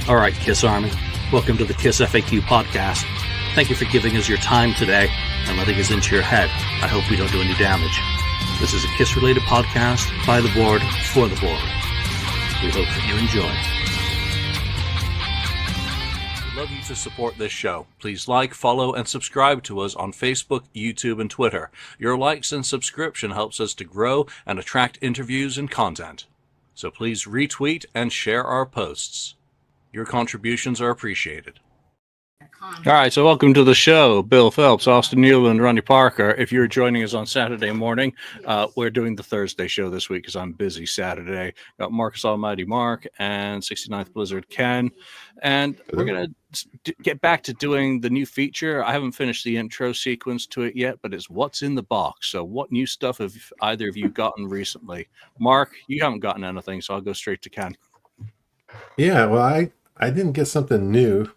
All right, Kiss Army, welcome to the KissFAQ podcast. Thank you for giving us your time today and letting us into your head. I hope we don't do any damage. This is a Kiss-related podcast by the board, for the board. We hope that you enjoy. We'd love you to support this show. Please like, follow, and subscribe to us on Facebook, YouTube, and Twitter. Your likes and subscription helps us to grow and attract interviews and content. So please retweet and share our posts. Your contributions are appreciated. All right, so welcome to the show. Bill Phelps, Austin Newland, Ronnie Parker. If you're joining us on Saturday morning, we're doing the Thursday show this week because I'm busy Saturday. Got Marcus Almighty Mark and 69th Blizzard Ken. And we're going to get back to doing the new feature. I haven't finished the intro sequence to it yet, but it's What's in the Box. So what new stuff have either of you gotten recently? Mark, you haven't gotten anything, so I'll go straight to Ken. Yeah, well, I didn't get something new.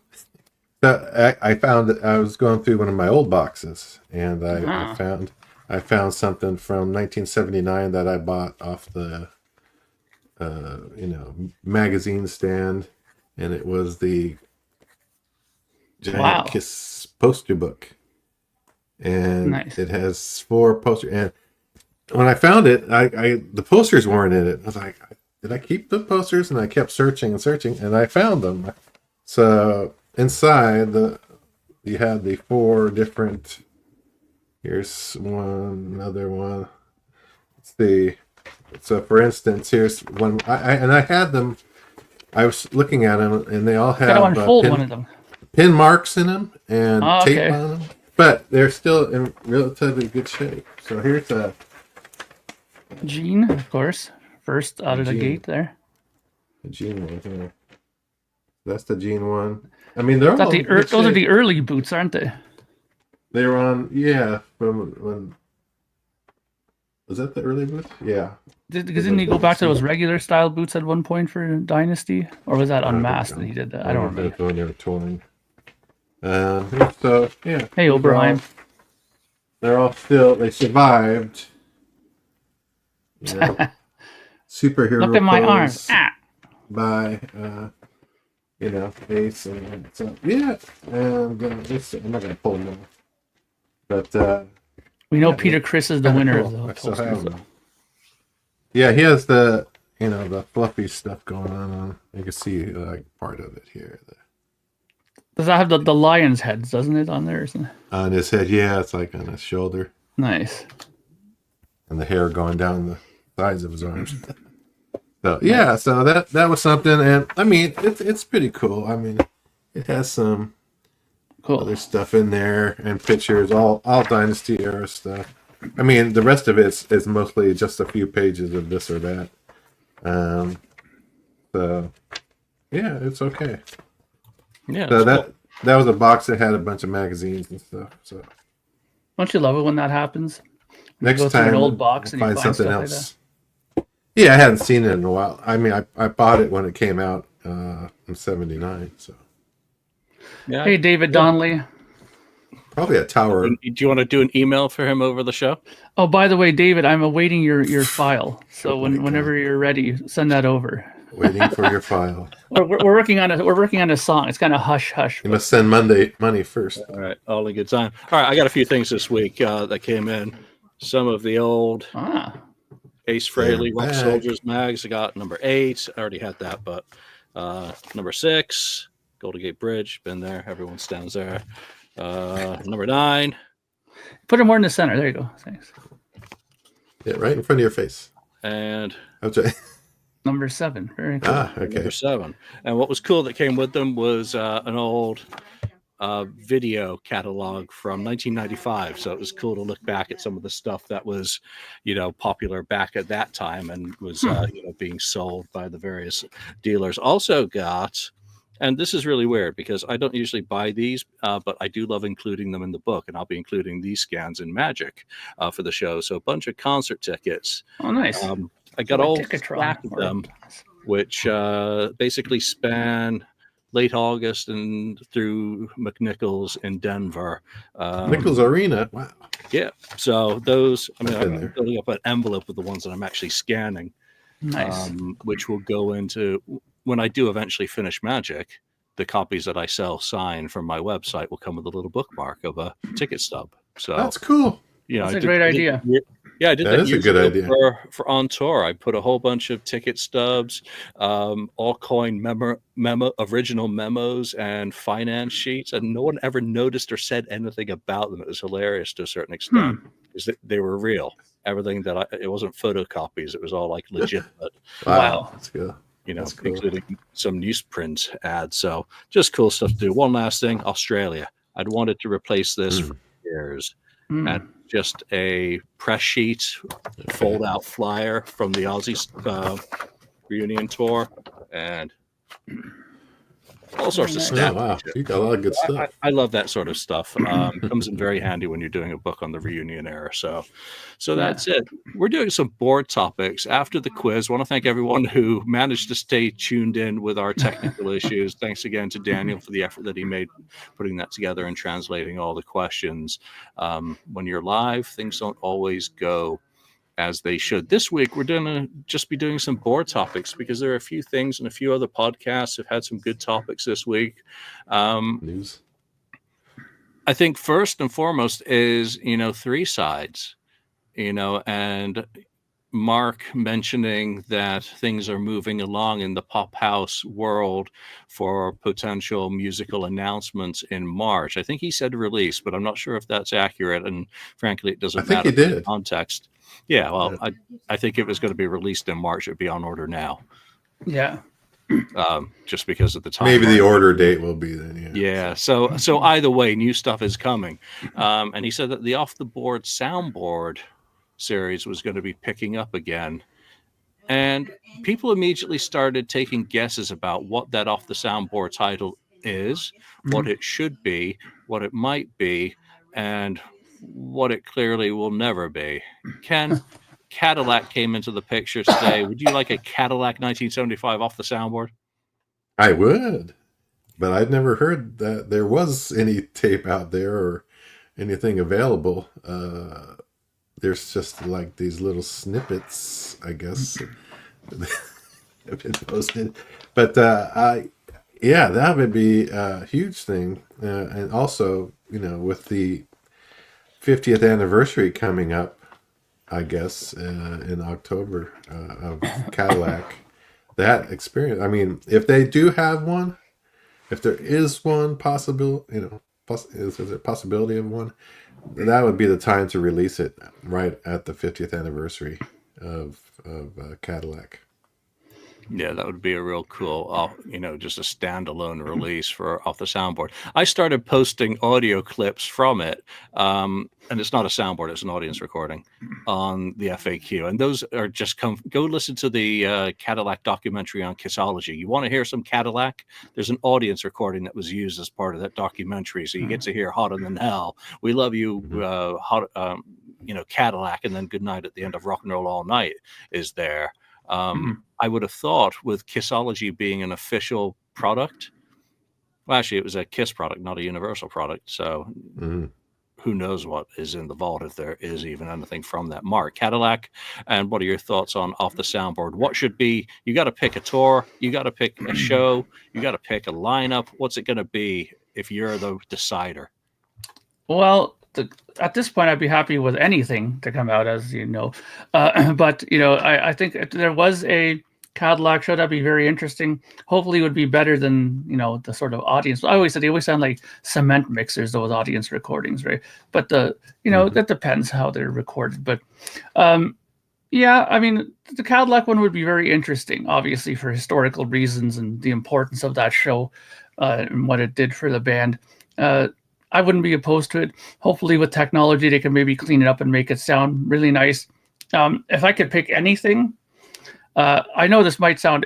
I found that I was going through one of my old boxes, and I found something from 1979 that I bought off the magazine stand, and it was the Giant Kiss poster book, and It has 4 posters. And when I found it, the posters weren't in it. I was like, did I keep the posters? And I kept searching, and I found them. So inside you had the 4 different. Here's another one. Let's see. So for instance, here's one. I had them. I was looking at them, and they all have one of them. Pin marks in them and tape on them, but they're still in relatively good shape. So here's a Gene, of course. First out of the gate there. The Gene one here. That's the Gene one. I mean, they're all those are the early boots, aren't they? They were on, from when. Was that the early boots? Yeah. Didn't he go back to those regular style boots at one point for Dynasty? Or was that Unmasked that he did that? I don't remember. When they were touring. So, yeah. Hey, O'Brien. They're all still, they survived. Superhero. Look at my arms. By Ace and so and I'm not gonna pull them off, but we know Peter Criss is the winner of the posters. Yeah, he has the the fluffy stuff going on. You can see like part of it here. Does that have the lion's heads? Doesn't it on there? Isn't it? On his head, yeah, it's like on his shoulder. Nice. And the hair going down the sides of his arms. So yeah, so that was something, and I mean it's pretty cool. I mean, it has some other stuff in there and pictures, all Dynasty era stuff. I mean, the rest of it is mostly just a few pages of this or that. So yeah, it's okay. Yeah. So that was a box that had a bunch of magazines and stuff. So don't you love it when that happens? Next you go time, an old box and find you find something stuff else. Like Yeah, I hadn't seen it in a while. I mean, I bought it when it came out in '79. So, yeah. Hey, David Donnelly. Probably a tower. Do you want to do an email for him over the show? Oh, by the way, David, I'm awaiting your file. So whenever you're ready, send that over. Waiting for your file. We're working on a song. It's kind of hush hush. You must send money first. All right, all in good time. All right, I got a few things this week that came in. Some of the old Ace Frehley Rock Soldiers mags. I got number 8. I already had that, but number 6, Golden Gate Bridge, been there. Everyone stands there. Number 9. Put it more in the center. There you go. Thanks. Yeah, right in front of your face. And number 7. Very cool. Okay. Number 7. And what was cool that came with them was an old video catalog from 1995. So it was cool to look back at some of the stuff that was, popular back at that time and was, being sold by the various dealers. Also got, and this is really weird because I don't usually buy these, but I do love including them in the book, and I'll be including these scans in Magic for the show. So a bunch of concert tickets. Oh, nice. I got all stack of them, which basically span late August and through McNichols in Denver. Nichols Arena. Wow. Yeah. So those, I'm building up an envelope with the ones that I'm actually scanning, nice. Which will go into when I do eventually finish Magic, the copies that I sell signed from my website will come with a little bookmark of a ticket stub. So that's cool. That's a great idea. I did that is a years good ago idea. for On Tour. I put a whole bunch of ticket stubs, all coin original memos and finance sheets, and no one ever noticed or said anything about them. It was hilarious to a certain extent because they were real. Everything it wasn't photocopies. It was all like legitimate. Wow. That's good. Cool. Including some newsprint ads. So just cool stuff to do. One last thing, Australia. I'd wanted to replace this for years. And just a press sheet, fold out flyer from the Aussie reunion tour, and all sorts of stuff. Oh, wow. You got a lot of good stuff. I love that sort of stuff. Comes in very handy when you're doing a book on the reunion era. So that's it. We're doing some board topics after the quiz. I want to thank everyone who managed to stay tuned in with our technical issues. Thanks again to Daniel for the effort that he made putting that together and translating all the questions. When you're live, things don't always go as they should. This week, we're going to just be doing some board topics because there are a few things and a few other podcasts have had some good topics this week. News. I think first and foremost is, three sides, and Mark mentioning that things are moving along in the pop house world for potential musical announcements in March. I think he said release, but I'm not sure if that's accurate. And frankly, it doesn't matter in context. Yeah, well, I think if it was going to be released in March, it'd be on order now. Yeah. Just because of the time. Maybe the order date will be then. Yeah. So either way, new stuff is coming. And he said that the Off the Board Soundboard series was going to be picking up again. And people immediately started taking guesses about what that Off the Soundboard title is, what it should be, what it might be, and what it clearly will never be. Ken, Cadillac came into the picture today. Would you like a Cadillac 1975 Off the Soundboard? I would, but I'd never heard that there was any tape out there or anything available. There's just like these little snippets, I guess, have been posted. But that would be a huge thing. And also, with the 50th anniversary coming up, I guess, in October of Cadillac, that experience. I mean, if they do have one, if there is one possible, is there a possibility of one, that would be the time to release it right at the 50th anniversary of Cadillac. Yeah, that would be a real cool, just a standalone release for Off the Soundboard. I started posting audio clips from it, and it's not a soundboard, it's an audience recording on the FAQ. And those are just go listen to the Cadillac documentary on Kissology. You want to hear some Cadillac? There's an audience recording that was used as part of that documentary. So you get to hear Hotter Than Hell. We Love You, Cadillac, and then Good Night at the end of Rock and Roll All Night is there. I would have thought with Kissology being an official product, well, actually it was a Kiss product, not a Universal product. So who knows what is in the vault, if there is even anything from that. Mark, Cadillac, and what are your thoughts on Off the Soundboard? What should be, you got to pick a tour, you got to pick a show, you got to pick a lineup. What's it going to be if you're the decider? Well, at this point, I'd be happy with anything to come out, as you know. But, I think if there was a Cadillac show, that'd be very interesting. Hopefully it would be better than, the sort of audience. I always said they always sound like cement mixers, those audience recordings, right? But that depends how they're recorded. But the Cadillac one would be very interesting, obviously, for historical reasons and the importance of that show and what it did for the band. I wouldn't be opposed to it. Hopefully with technology, they can maybe clean it up and make it sound really nice. If I could pick anything, I know this might fall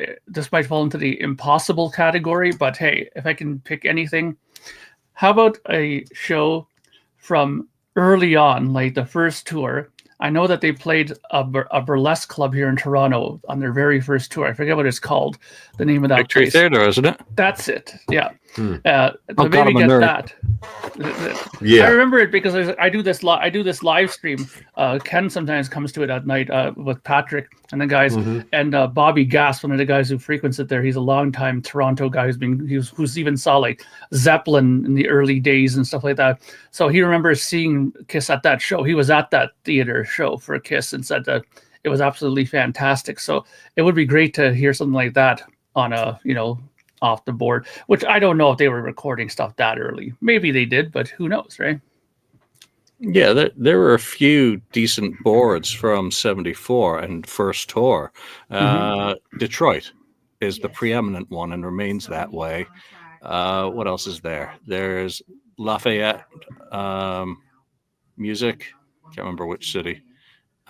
into the impossible category, but hey, if I can pick anything, how about a show from early on, like the first tour, I know that they played a burlesque club here in Toronto on their very first tour. I forget what it's called, the name of that Victory place. Theater, isn't it? That's it. Yeah. Hmm. So God, maybe I'm a get nerd. that. Yeah. I remember it because I do this live stream. Ken sometimes comes to it at night with Patrick and the guys, and Bobby Gass, one of the guys who frequents it there. He's a longtime Toronto guy who's even saw like Zeppelin in the early days and stuff like that. So he remembers seeing Kiss at that show. He was at that theater show for Kiss and said that it was absolutely fantastic. So it would be great to hear something like that on a off the board, which I don't know if they were recording stuff that early. Maybe they did, but who knows, right? Yeah, there were a few decent boards from '74 and first tour. Detroit is the preeminent one and remains that way. What else is there? There's Lafayette Music. Can't remember which city.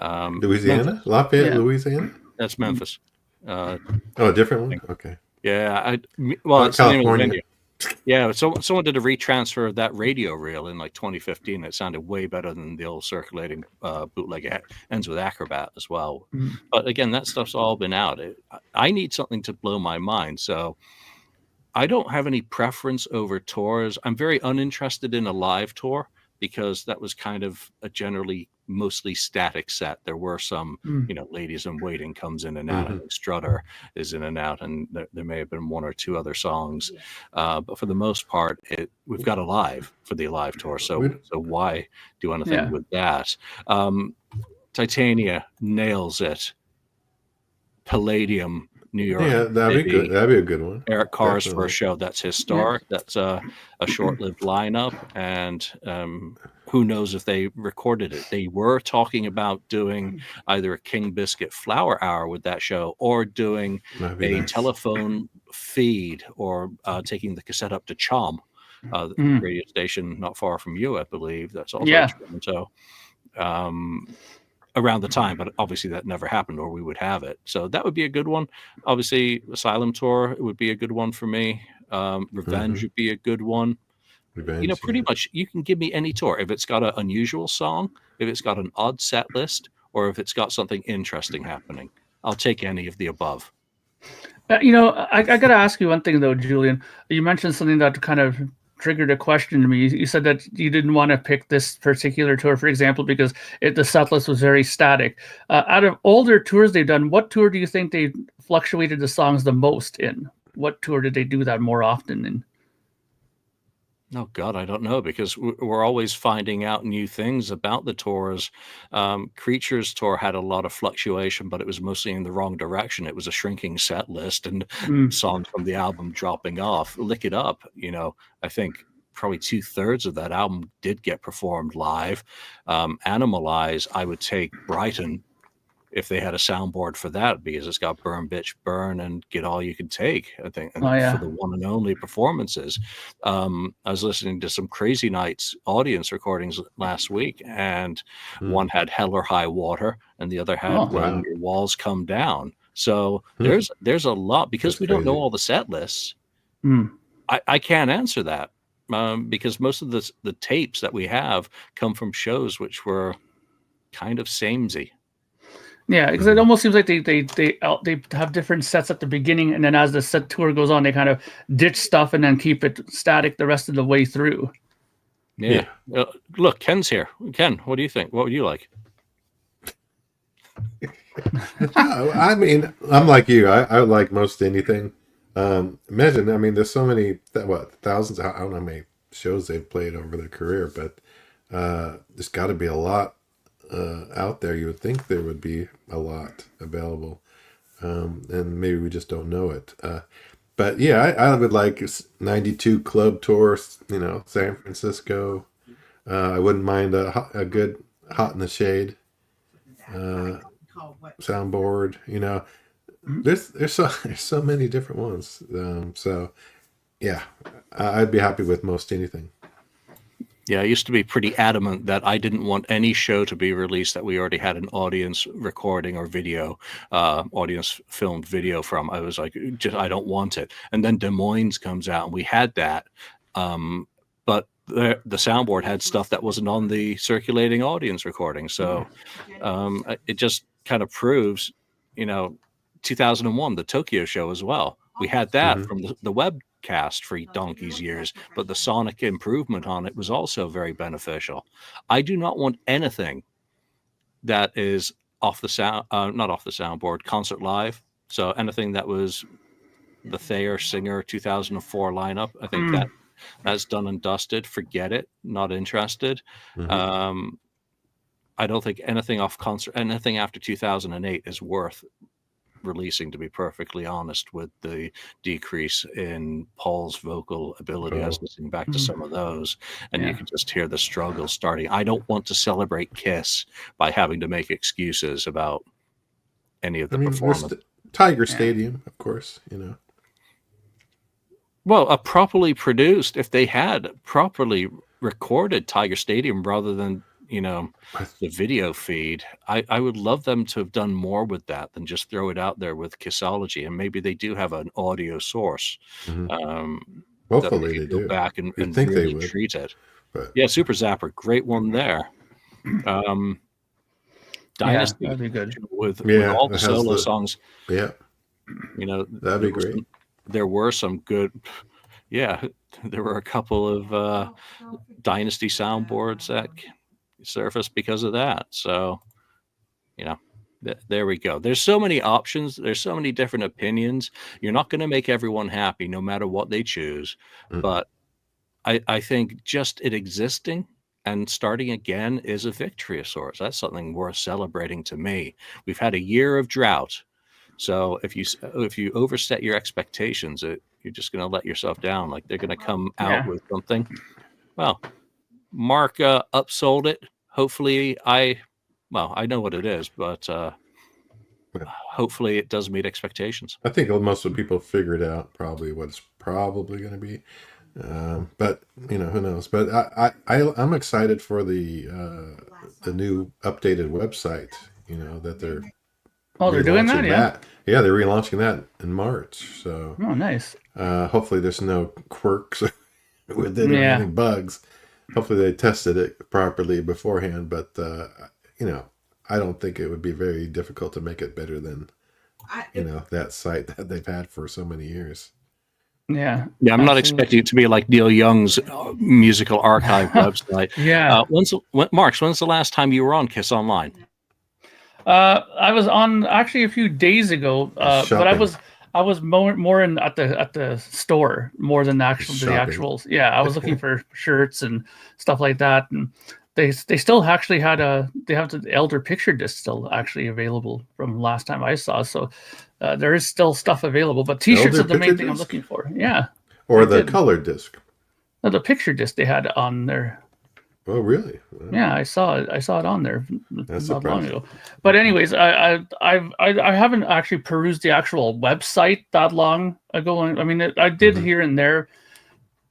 Louisiana? Memphis. Lafayette, yeah. Louisiana? That's Memphis. A different one? Okay. Yeah. It's California. Yeah, someone did a retransfer of that radio reel in like 2015. It sounded way better than the old circulating bootleg. It ends with Acrobat as well. But again, that stuff's all been out. I need something to blow my mind. So I don't have any preference over tours. I'm very uninterested in a live tour because that was kind of a generally mostly static set. There were some, Ladies in Waiting comes in and out, and Strutter is in and out, and there may have been one or two other songs. But for the most part, we've got a live for the live tour. So why do anything with that? Titania nails it. Palladium, New York. Yeah, that'd be good. That'd be a good one. Eric Carr's first show. That's historic. Yeah. That's a short-lived lineup, and who knows if they recorded it. They were talking about doing either a King Biscuit Flower Hour with that show, or doing a telephone feed, or taking the cassette up to Chom, the radio station not far from you, I believe. That's also Toronto. Around the time, but obviously that never happened, or we would have it. So that would be a good one. Obviously, Asylum Tour would be a good one for me. Revenge would be a good one. Revenge, pretty much you can give me any tour. If it's got an unusual song, if it's got an odd set list, or if it's got something interesting happening, I'll take any of the above. I got to ask you one thing, though, Julian. You mentioned something that kind of triggered a question to me. You said that you didn't want to pick this particular tour, for example, because the set list was very static. Out of older tours they've done, what tour do you think they fluctuated the songs the most in? What tour did they do that more often in? Oh, God, I don't know, because we're always finding out new things about the tours. Creatures Tour had a lot of fluctuation, but it was mostly in the wrong direction. It was a shrinking set list and songs from the album dropping off. Lick It Up, I think probably 2/3 of that album did get performed live. Animalize, I would take Brighton if they had a soundboard for that, because it's got Burn Bitch Burn and Get All You Can Take, I think, for the one and only performances. I was listening to some Crazy Nights audience recordings last week, and one had Hell or High Water, and the other had When Your Walls Come Down. So there's a lot, because we don't know all the set lists. I can't answer that, because most of the tapes that we have come from shows which were kind of samey. Yeah, because it almost seems like they have different sets at the beginning, and then as the set tour goes on, they kind of ditch stuff and then keep it static the rest of the way through. Yeah. Look, Ken's here. Ken, what do you think? What would you like? I mean, I'm like you. I like most anything. Imagine, I mean, there's so many, thousands, I don't know how many shows they've played over their career, but there's got to be a lot out there. You would think there would be a lot available, and maybe we just don't know it. But yeah, I would like 92 club tour, San Francisco. I wouldn't mind a good Hot in the Shade soundboard. There's so many different ones. So yeah, I'd be happy with most anything. Yeah, I used to be pretty adamant that I didn't want any show to be released that we already had an audience recording or video, audience filmed video from. I was like, I don't want it. And then Des Moines comes out, and we had that. But the soundboard had stuff that wasn't on the circulating audience recording. So it just kind of proves, 2001, the Tokyo show as well. We had that from the webcast for donkey's years, but the sonic improvement on it was also very beneficial. I do not want anything that is off the sound, not off the soundboard, concert live. So anything that was the Thayer Singer 2004 lineup, I think that's done and dusted. Forget it. Not interested. I don't think anything off concert, anything after 2008 is worth releasing, to be perfectly honest, with the decrease in Paul's vocal ability. I was listening back to some of those, and you can just hear the struggle starting. I don't want to celebrate Kiss by having to make excuses about any of the performance. Tiger Stadium, of course, Well, a properly produced, if they had properly recorded Tiger Stadium rather than, the video feed, I would love them to have done more with that than just throw it out there with Kissology. And maybe they do have an audio source. Hopefully they do. Back and really treat it. But... Yeah, Super Zapper, great one there. Dynasty, that'd be good. With all the solo songs. Yeah. That'd be great. There were some good, there were a couple of Dynasty soundboards that surfaced because of that. So, there we go. There's so many options. There's so many different opinions. You're not going to make everyone happy no matter what they choose. But I think just it existing and starting again is a victory of sorts. That's something worth celebrating to me. We've had a year of drought. So if you overset your expectations, you're just going to let yourself down. Like they're going to come out with something. Well, Mark upsold it. Hopefully, I know what it is, but hopefully it does meet expectations. I think most of the people figured out probably what it's probably going to be. But who knows? But I'm excited for the new updated website. That they're. Oh, they're doing that, yeah. Yeah, they're relaunching that in March. So. Oh, nice. Hopefully, there's no quirks with it or any bugs. Hopefully, they tested it properly beforehand. But I don't think it would be very difficult to make it better than that site that they've had for so many years. Yeah. Yeah, I'm not expecting it to be like Neil Young's musical archive website. Yeah. Marks, when's the last time you were on Kiss Online? I was on actually a few days ago, but I was more in at the store more than the actuals. Yeah, I was looking for shirts and stuff like that, and they still actually had they have the Elder picture disc still actually available from last time I saw. So there is still stuff available, but T-shirts are the main thing I'm looking for. Yeah, or the colored disc. No, the picture disc they had on there. Oh, really? Wow. Yeah, I saw it on there not long ago. But anyways, I haven't actually perused the actual website that long ago. I mean, I did here and there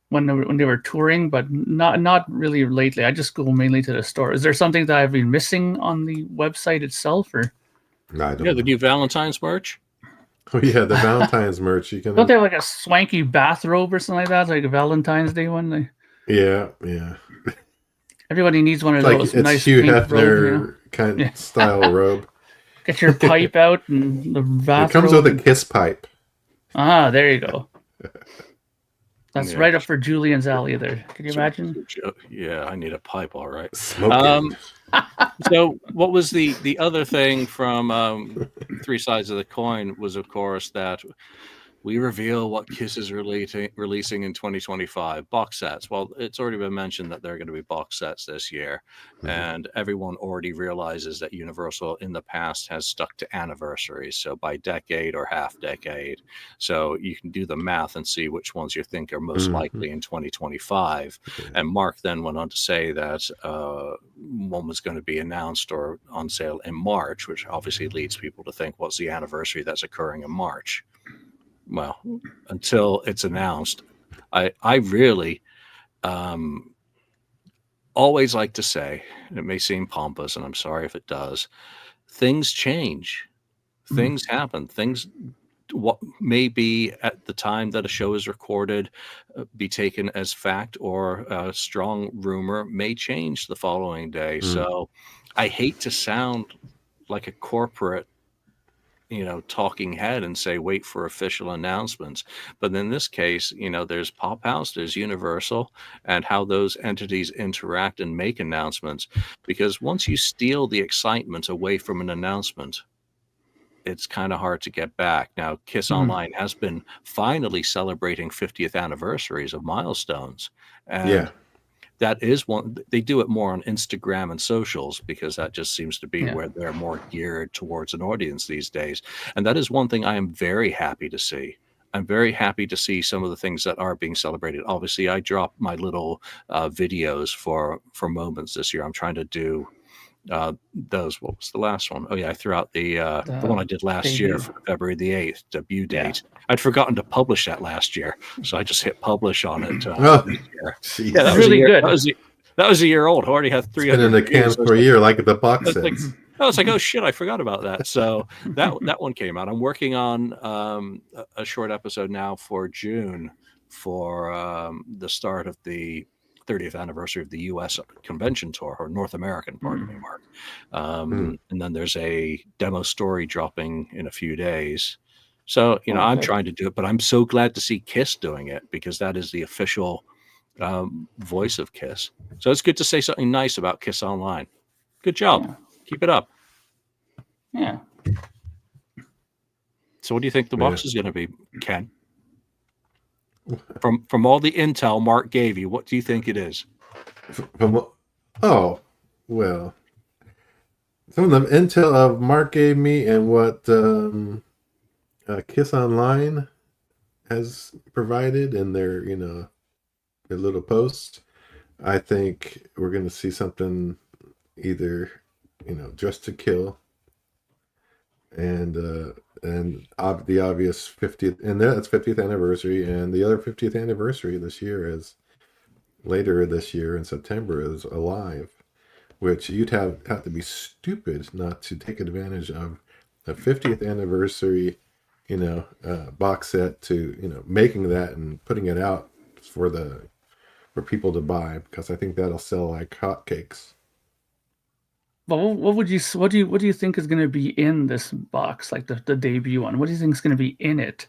when they were touring, but not really lately. I just go mainly to the store. Is there something that I've been missing on the website itself, or? No, I don't know. The new Valentine's merch. Oh yeah, the Valentine's merch. You can. Don't they have like a swanky bathrobe or something like that, like a Valentine's Day one? Yeah. Everybody needs one of those nice Hugh pink Hefner robe, kind of style robe. Get your pipe out and the bathrobe. It comes with a kiss pipe. Ah, there you go. That's right up for Julian's alley there. Can you imagine? Yeah, I need a pipe, all right. Smoking. So what was the other thing from Three Sides of the Coin was, of course, that we reveal what Kiss is releasing in 2025. Box sets. Well, it's already been mentioned that there are going to be box sets this year. And everyone already realizes that Universal in the past has stuck to anniversaries. So by decade or half decade. So you can do the math and see which ones you think are most likely in 2025. And Mark then went on to say that one was going to be announced or on sale in March, which obviously leads people to think, what's the anniversary that's occurring in March? Well, until it's announced, I really always like to say, and it may seem pompous, and I'm sorry if it does, things change. Things happen. Things what may be at the time that a show is recorded be taken as fact, or a strong rumor may change the following day. So I hate to sound like a corporate, talking head and say, wait for official announcements. But in this case, there's Pop House, there's Universal, and how those entities interact and make announcements. Because once you steal the excitement away from an announcement, it's kind of hard to get back. Now, Kiss Online has been finally celebrating 50th anniversaries of milestones. And that is one. They do it more on Instagram and socials, because that just seems to be where they're more geared towards an audience these days. And that is one thing I am very happy to see. I'm very happy to see some of the things that are being celebrated. Obviously, I dropped my little videos for moments this year. I'm trying to do those. What was the last one? Oh yeah, I threw out the one I did last year for February the 8th debut date. I'd forgotten to publish that last year, so I just hit publish on it. This year. Yeah, that was really good. That was a year old. I already had 300. Been in the can for a year, like the box set. I was like, oh shit, I forgot about that. So that one came out. I'm working on a short episode now for June for the start of the 30th anniversary of the U.S. convention tour, or North American, pardon me, Mark. And then there's a demo story dropping in a few days. So, I'm trying to do it, but I'm so glad to see Kiss doing it, because that is the official voice of Kiss. So it's good to say something nice about Kiss Online. Good job. Yeah. Keep it up. Yeah. So what do you think the box is going to be, Ken? From all the intel Mark gave you, what do you think it is? Well, some of the intel Mark gave me and what Kiss Online has provided in their their little posts, I think we're going to see something either Dressed to Kill and the obvious 50th, and that's 50th anniversary, and the other 50th anniversary this year is later this year in September is Alive, which you'd have to be stupid not to take advantage of the 50th anniversary box set to making that and putting it out for people to buy, because I think that'll sell like hotcakes. Well, what do you think is going to be in this box, like the debut one? What do you think is going to be in it?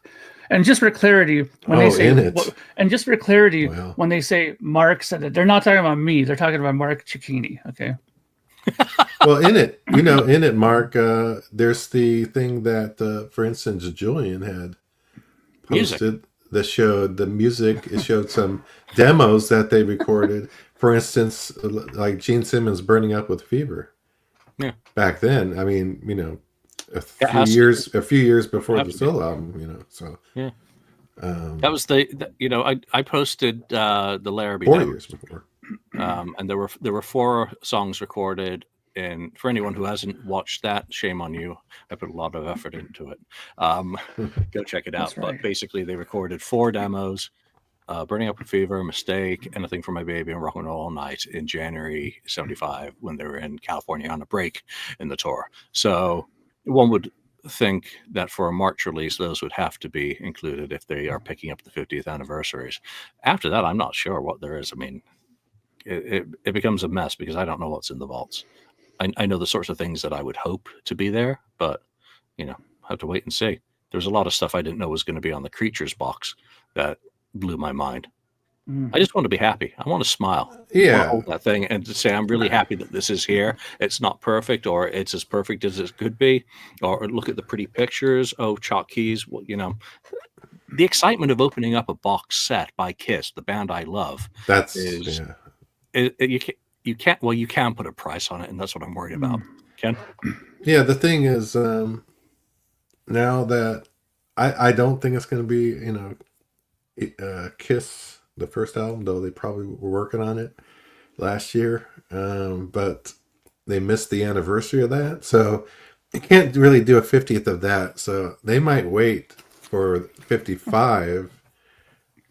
And just for clarity, when they say when they say Mark said it, they're not talking about me. They're talking about Mark Cicchini. Okay. Well, in it, Mark, there's the thing that, for instance, Julian had posted that showed the music. It showed some demos that they recorded. For instance, like Gene Simmons Burning Up with Fever. Yeah. Back then, I mean, a few years before the solo album, so yeah. That was I posted the Larrabee 4 years before, and there were 4 songs recorded. And for anyone who hasn't watched that, shame on you. I put a lot of effort into it. Go check it out. Right. But basically, they recorded 4 demos. Burning Up with Fever, Mistake, Anything for My Baby, and Rock and Roll All Night in January 75 when they were in California on a break in the tour. So one would think that for a March release, those would have to be included if they are picking up the 50th anniversaries. After that, I'm not sure what there is. I mean, it becomes a mess because I don't know what's in the vaults. I know the sorts of things that I would hope to be there, but, I have to wait and see. There's a lot of stuff I didn't know was going to be on the Creatures box that blew my mind. I just want to be happy. I want to smile. Yeah. I want to hold that thing and to say, I'm really happy that this is here. It's not perfect, or it's as perfect as it could be, or look at the pretty pictures. Oh, Chalk Keys. Well, the excitement of opening up a box set by Kiss, the band I love. You can put a price on it, and that's what I'm worried about. Ken? Yeah, the thing is, now that I don't think it's going to be, Kiss, the first album, though they probably were working on it last year, but they missed the anniversary of that, so you can't really do a 50th of that, so they might wait for 55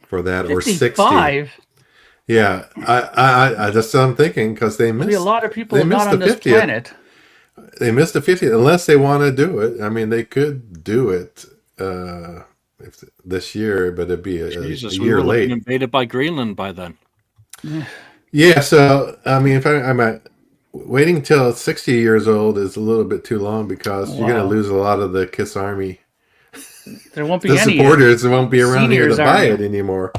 for that, 55? Or 60. Yeah, I just I'm thinking, because they missed. There'll be a lot of people not on this planet. They missed the 50th, unless they want to do it. I mean, they could do it this year, but it'd be a we year will have late. been invaded by Greenland by then. Yeah, so I mean, if I'm at waiting till 60 years old is a little bit too long because you're going to lose a lot of the KISS Army. There won't be the any supporters won't be around here to buy army. it anymore.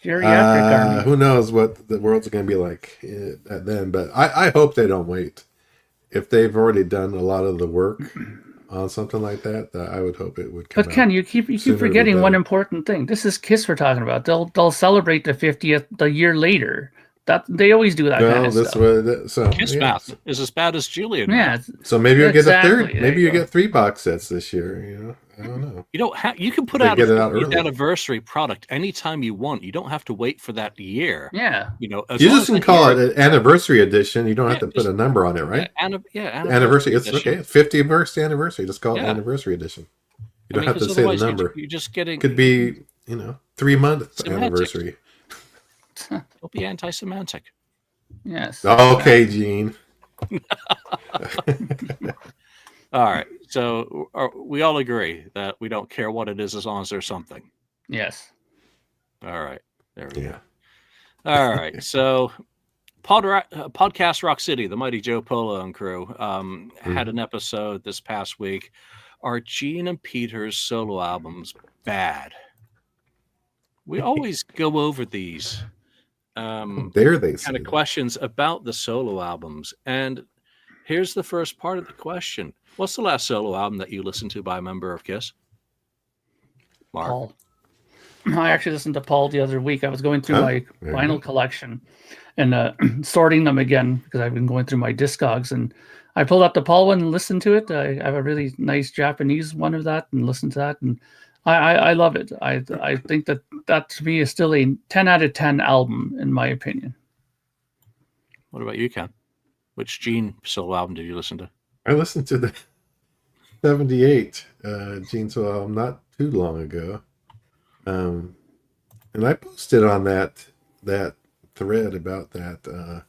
Geriatric army. Who knows what the world's going to be like then? But I hope they don't wait. If they've already done a lot of the work on something like that, I would hope it would come out. But Ken, you keep forgetting one important thing. This is KISS we're talking about. They'll celebrate the 50th the year later. That they always do that kind of stuff. KISS math is as bad as Julian. Yeah. So maybe you'll get a third. Maybe you get 3 box sets this year. You know, I don't know. You don't have. You can put out an anniversary product anytime you want. You don't have to wait for that year. Yeah. You know, you just can call it an anniversary edition. You don't have to put a number on it, right? Anniversary. It's okay. 50th anniversary. Just call it anniversary edition. You don't have to say the number. You're just getting. Could be 3 months anniversary. Don't be anti-semantic. Yes. Okay, Gene. All right. So we all agree that we don't care what it is as long as there's something. Yes. All right. There we go. All right. So Podcast Rock City, the Mighty Joe Polo and crew, had an episode this past week. Are Gene and Peter's solo albums bad? We always go over these kind of questions about the solo albums. And here's the first part of the question. What's the last solo album that you listened to by a member of KISS? Mark? Paul. I actually listened to Paul the other week. I was going through my vinyl collection and sorting them again because I've been going through my Discogs, and I pulled up the Paul one and listened to it. I have a really nice Japanese one of that and listened to that, and I love it. I think that to me is still a 10 out of 10 album in my opinion. What about you, Ken? Which Gene solo album did you listen to? I listened to the 78 Gene solo album not too long ago, and I posted on that thread about that,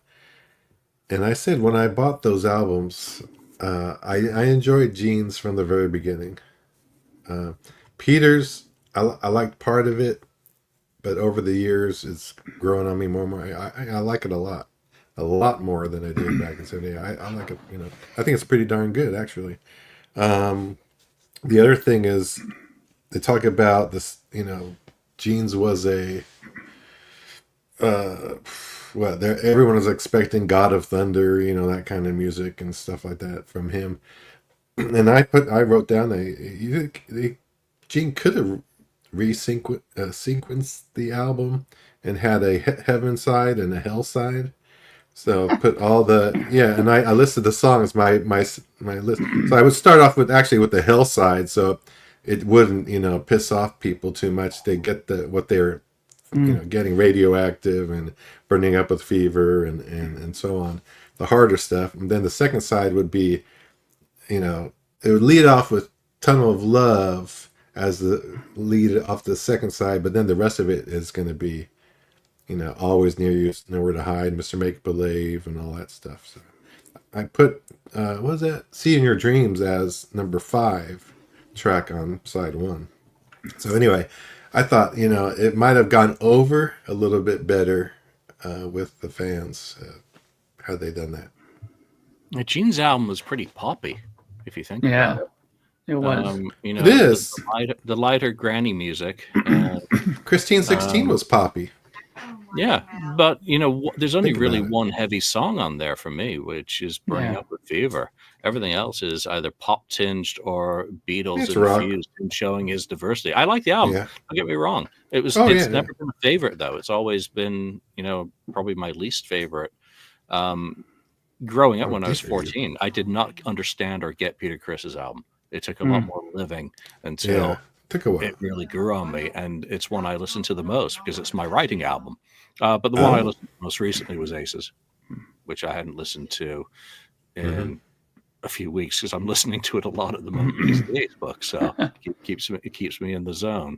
and I said when I bought those albums, I enjoyed Gene's from the very beginning. Peter's, I liked part of it, but over the years, it's grown on me more and more. I like it a lot more than I did back in 78. I like it, I think it's pretty darn good, actually. The other thing is, they talk about this, Gene's was everyone was expecting God of Thunder, that kind of music and stuff like that from him. And I wrote down Gene could have sequenced the album and had a heaven side and a hell side. So put all and I listed the songs my list. So I would start off with the hell side, so it wouldn't piss off people too much. They get what they're getting, Radioactive and Burning Up with Fever and so on, the harder stuff. And then the second side would be, it would lead off with Tunnel of Love as the lead off the second side, but then the rest of it is going to be, Always Near You, Nowhere to Hide, Mr. Make Believe, and all that stuff. So I put, what was that? See in Your Dreams as number 5 track on side 1. So anyway, I thought, it might have gone over a little bit better with the fans had they done that. Gene's album was pretty poppy, if you think about it. It was. It is. The lighter granny music. Christine 16 was poppy. Yeah, but there's only really one heavy song on there for me, which is Burning Up with Fever. Everything else is either pop tinged or Beatles infused and showing his diversity. I like the album. Yeah. Don't get me wrong. It's never been a favorite though. It's always been, probably my least favorite. Growing up when I was 14, I did not understand or get Peter Criss's album. It took a lot more living until it really grew on me, and it's one I listen to the most because it's my writing album. But the one I listened to most recently was Aces, which I hadn't listened to in a few weeks because I'm listening to it a lot at the moment because of the book. So it keeps me in the zone.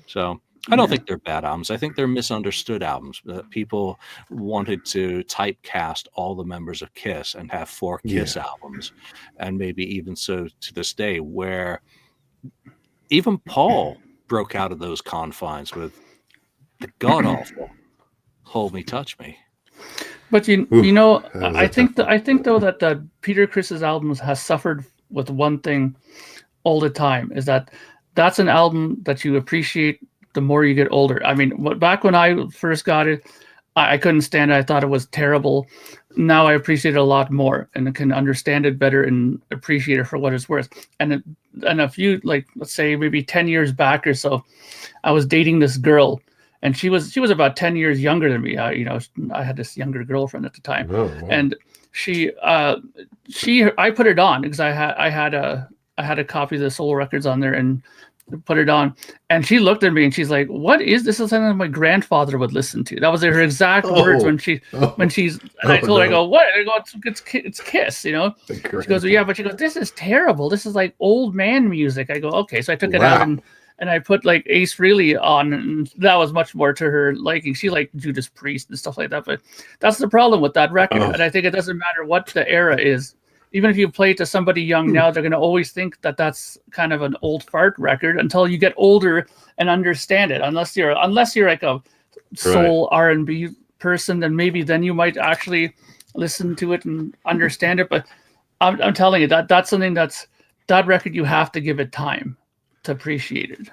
So I don't think they're bad albums. I think they're misunderstood albums. People wanted to typecast all the members of KISS and have 4 KISS albums, and maybe even so to this day, where even Paul broke out of those confines with the god awful "Hold Me, Touch Me." But you know, I think though that Peter Criss's albums has suffered with one thing all the time, is that's an album that you appreciate the more you get older. I mean, back when I first got it, I couldn't stand it. I thought it was terrible. Now I appreciate it a lot more and can understand it better and appreciate it for what it's worth. And a few, like, let's say maybe 10 years back or so, I was dating this girl, and she was about 10 years younger than me. I had this younger girlfriend at the time. Oh, wow. And I put it on because I had a copy of the Soul Records on there and put it on, and she looked at me and she's like, "What is this? Is something my grandfather would listen to." That was her exact words when she's. And I told her, I go, "What?" I go, "It's Kiss," you know. She goes, "Yeah," but she goes, "This is terrible. This is like old man music." I go, "Okay," so I took it out and I put like Ace Frehley on, and that was much more to her liking. She liked Judas Priest and stuff like that, but that's the problem with that record. And I think it doesn't matter what the era is. Even if you play it to somebody young now, they're going to always think that that's kind of an old fart record until you get older and understand it. Unless you're like a soul R&B person, then you might actually listen to it and understand it. But I'm telling you that's something that record, you have to give it time to appreciate it.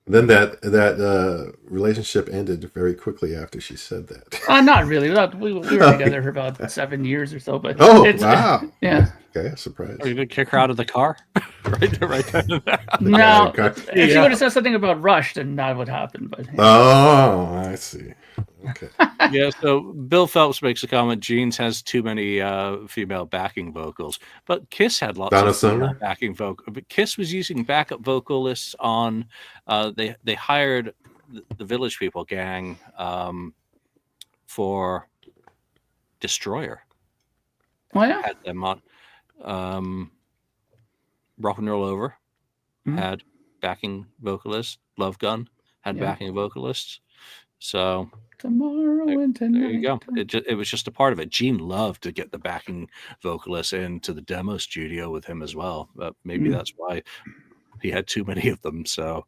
Then that relationship ended very quickly after she said that. Not really. We were together for about 7 years or so. But wow. Yeah. Okay, surprise. Are you gonna kick her out of the car? right then. No. If she would have said something about Rush, then that would happen. But I see. Okay. Yeah. So Bill Phelps makes a comment. Jeans has too many female backing vocals, but Kiss had lots of female backing vocals. But Kiss was using backup vocalists on. They hired the Village People gang for Destroyer. Oh yeah. Had them on. Rock and Roll Over had backing vocalists. Love Gun had backing vocalists. So tomorrow and tonight. There you go. It was just a part of it. Gene loved to get the backing vocalists into the demo studio with him as well. But maybe that's why he had too many of them. So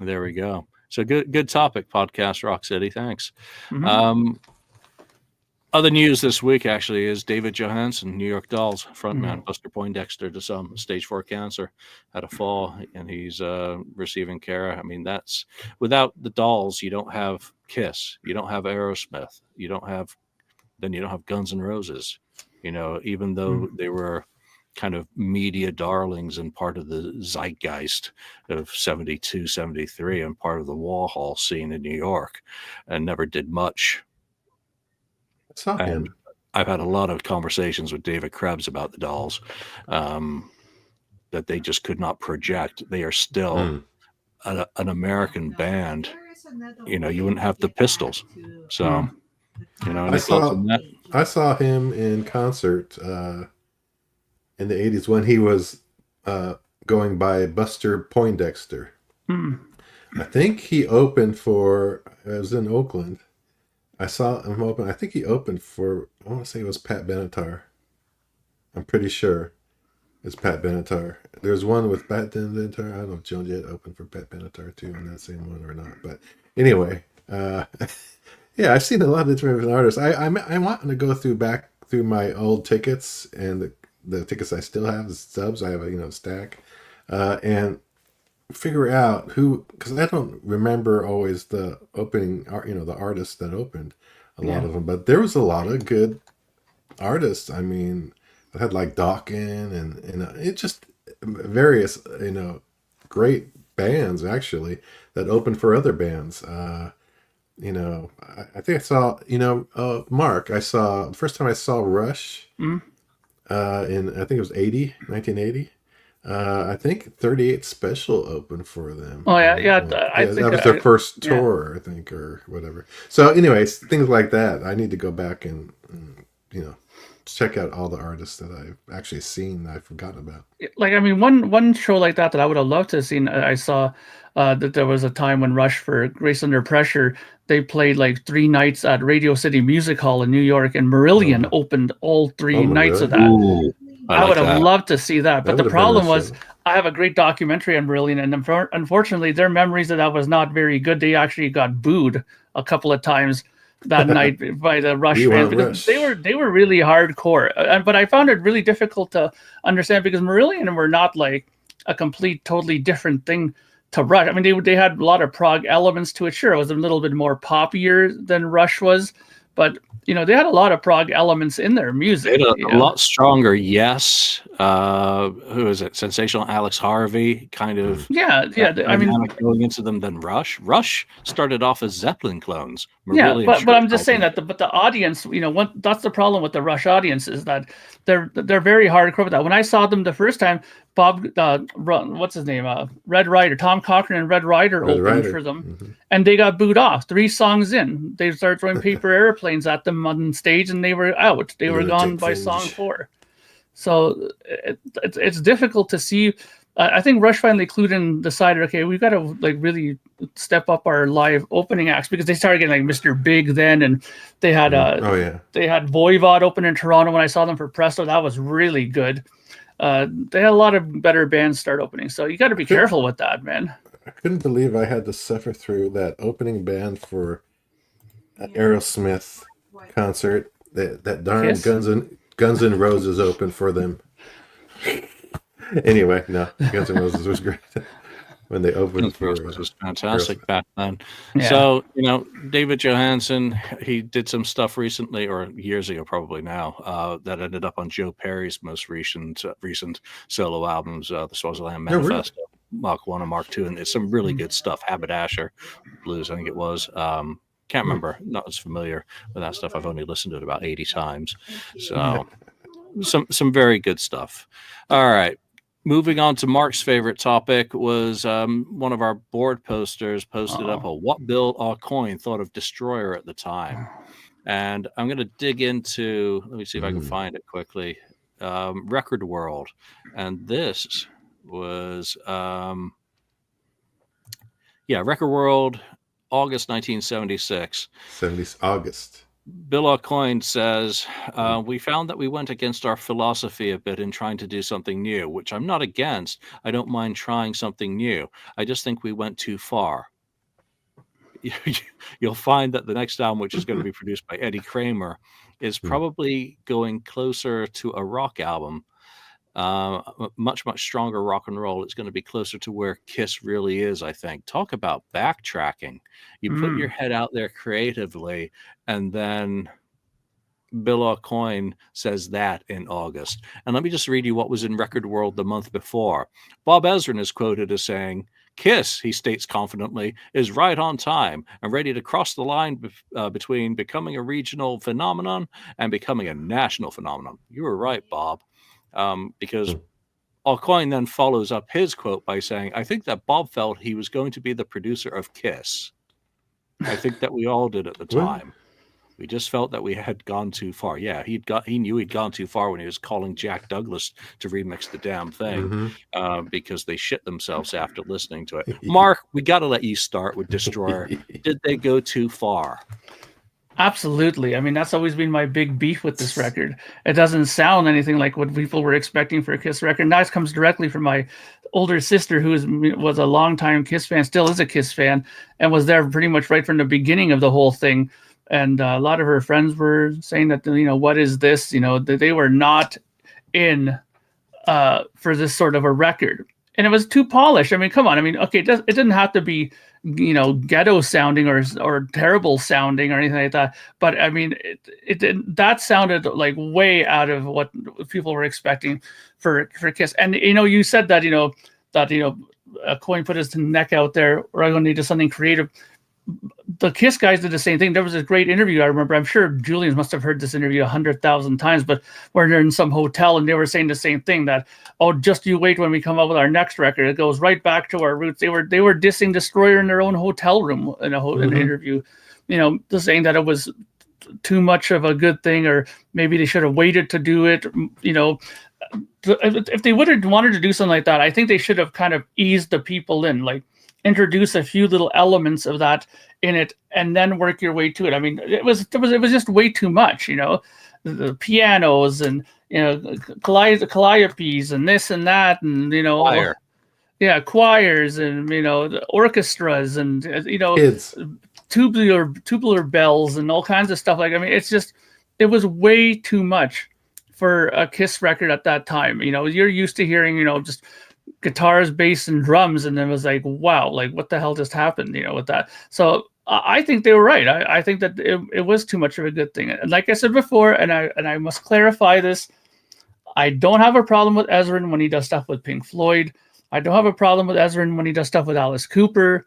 there we go. So good topic, Podcast Rock City. Thanks. Other news this week actually is David Johansen, New York Dolls frontman, Buster Poindexter to some stage 4 cancer, had a fall, and he's receiving care. I mean, that's without the Dolls, you don't have Kiss, you don't have Aerosmith, you don't have Guns N' Roses. You know, even though they were kind of media darlings and part of the zeitgeist of 72, 73 and part of the Warhol scene in New York, and never did much. And I've had a lot of conversations with David Krebs about the Dolls, that they just could not project. They are still an American band. You know, you wouldn't have the Pistols. So, you know, I saw him in concert in the 80s when he was going by Buster Poindexter. I think he opened for, it was in Oakland. I saw him open. I think he opened for, I want to say it was Pat Benatar. I'm pretty sure it's Pat Benatar. There's one with Pat Benatar. I don't know if Joan Jett opened for Pat Benatar too on that same one or not. But anyway, yeah, I've seen a lot of different artists. I'm wanting to go back through my old tickets and the tickets I still have, the stubs. I have a stack, and figure out who, because I don't remember always the opening, the artists that opened, a lot of them, but there was a lot of good artists. I mean, I had like Dawkins and it just various, great bands actually that opened for other bands. I think I saw, Mark, the first time I saw Rush in, I think it was 1980. I think 38 Special opened for them. Oh yeah. I think that was their first tour, I think, or whatever. So, anyways, things like that. I need to go back and check out all the artists that I've actually seen that I've forgotten about. Like, I mean, one show like that I would have loved to have seen. I saw that there was a time when Rush, for Grace Under Pressure, they played like 3 nights at Radio City Music Hall in New York, and Marillion opened all 3 nights of that. Ooh. I would have loved to see that, but the problem was I have a great documentary on Marillion, and unfortunately, their memories of that was not very good. They actually got booed a couple of times that night by the Rush fans because they were really hardcore. But I found it really difficult to understand because Marillion were not like a totally different thing to Rush. I mean, they had a lot of prog elements to it. Sure, it was a little bit more poppier than Rush was, but they had a lot of prog elements in their music. They had a lot stronger. Yes. Who is it? Sensational Alex Harvey, kind of. Yeah. I mean, going into them than Rush. Rush started off as Zeppelin clones. But I'm just saying that the audience, that's the problem with the Rush audience is that they're very hardcore with that. When I saw them the first time, Bob, what's his name? Red Rider, Tom Cochrane and Red Rider opened for them, and they got booed off 3 songs in. They started throwing paper airplanes at them on stage, and they were out. They were gone by song 4. So it's difficult to see. I think Rush finally clued in, decided, okay, we've got to like really step up our live opening acts because they started getting like Mr. Big then, and they had they had Voivod open in Toronto when I saw them for Presto. That was really good. They had a lot of better bands start opening, so you got to be careful with that, man. I couldn't believe I had to suffer through that opening band for an Aerosmith concert. That darn Kiss. Guns N' Roses opened for them. Anyway, no, Guns N' Roses was great when they opened for. It was fantastic back then. Yeah. So David Johansen, he did some stuff recently, or years ago, probably now, that ended up on Joe Perry's most recent solo albums, the Swaziland Manifesto, really? Mark 1 and Mark 2, and it's some really good stuff. Haberdasher Blues, I think it was. Can't remember. Not as familiar with that stuff. I've only listened to it about 80 times. So some very good stuff. All right. Moving on to Mark's favorite topic was one of our board posters posted up what Bill Aucoin thought of Destroyer at the time. And I'm going to dig into, let me see if I can find it quickly, Record World. And this was, Record World, August 1976. August. Bill Aucoin says, we found that we went against our philosophy a bit in trying to do something new, which I'm not against. I don't mind trying something new. I just think we went too far. You'll find that the next album, which is going to be produced by Eddie Kramer, is probably going closer to a rock album. Much stronger rock and roll. It's going to be closer to where Kiss really is, I think. Talk about backtracking. You put your head out there creatively, and then Bill Aucoin says that in August. And let me just read you what was in Record World the month before. Bob Ezrin is quoted as saying, Kiss, he states confidently, is right on time and ready to cross the line between becoming a regional phenomenon and becoming a national phenomenon. You were right, Bob. Because Aucoin then follows up his quote by saying, I think that Bob felt he was going to be the producer of Kiss. I think that we all did at the time. We just felt that we had gone too far. Yeah, he knew he'd gone too far when he was calling Jack Douglas to remix the damn thing because they shit themselves after listening to it. Mark, we got to let you start with Destroyer. Did they go too far? Absolutely. I mean, that's always been my big beef with this record. It doesn't sound anything like what people were expecting for a Kiss record. And that comes directly from my older sister, who was a longtime Kiss fan, still is a Kiss fan, and was there pretty much right from the beginning of the whole thing. And a lot of her friends were saying that, what is this? That they were not in for this sort of a record. And it was too polished. I mean, come on. I mean, okay, it didn't have to be, ghetto sounding or terrible sounding or anything like that. But I mean, that sounded like way out of what people were expecting for Kiss. And you said that Coin put his neck out there. We're going to need something creative. The Kiss guys did the same thing. There was a great interview. I remember. I'm sure Julian must have heard this interview 100,000 times. But where they're in some hotel and they were saying the same thing, that just you wait when we come out with our next record. It goes right back to our roots. They were dissing Destroyer in their own hotel room in an interview. Just saying that it was too much of a good thing, or maybe they should have waited to do it. If they would have wanted to do something like that, I think they should have kind of eased the people in, like introduce a few little elements of that in it and then work your way to it. I mean, it was just way too much, the pianos and, Calliopes and this and that, and Choir. choirs, and the orchestras, and Kids. tubular bells and all kinds of stuff. It was way too much for a Kiss record at that time. You're used to hearing just guitars, bass, and drums, and it was like, wow, like what the hell just happened with that. So I think they were right. I think that it was too much of a good thing. And like I said before, and I must clarify this, I don't have a problem with Ezrin when he does stuff with Pink Floyd. I don't have a problem with Ezrin when he does stuff with Alice Cooper,